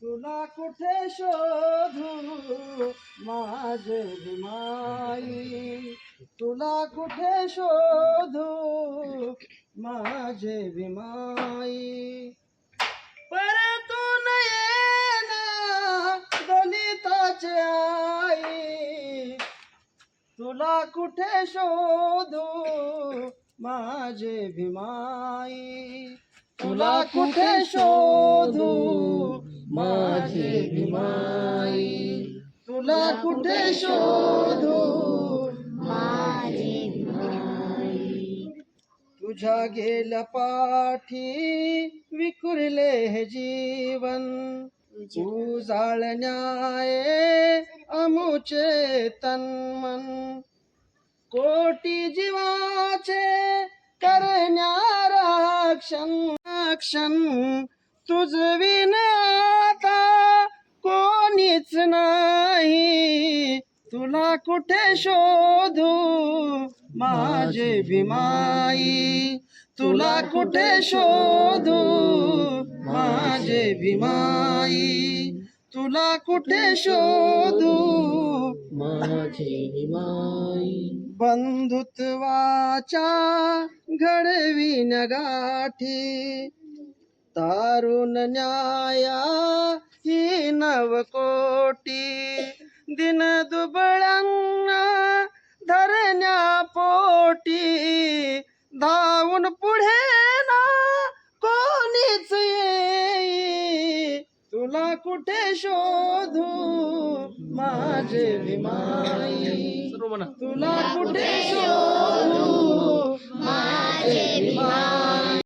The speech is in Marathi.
तुला कुठे शोधू माझे भीमाई, तुला कुठे शोधू माझे भीमाई. परतून येना दलिताचे आई, तुला कुठे शोधू माझे भीमाई, तुला कुठे शोधू माझे भीमाई, तुला कुठे शोधू माझे भीमाई. तुझ्या गेल्या पाठी विखुरले हे जीवन, उजाळण्याये अमुचे तन्मन. कोटी जीवाचे करण्या रक्षण, तुझविन आता कोणीच नाही. तुला कुठे शोधू माझे भीमाई, तुला कुठे शोधू माझे भीमाई, तुला कुठे शोधू माझे भीमाई. बंधुत्वाच्या घडविन गाठी, तारुण न्याया ही नवकोटी. दिन दुबळ्यांना धरण्या पोटी, धावून पुढे ना कोणीच येई. तुला कुठे शोधू माझे भीमाई, तुला कुठे शोधू माझे भीमाई.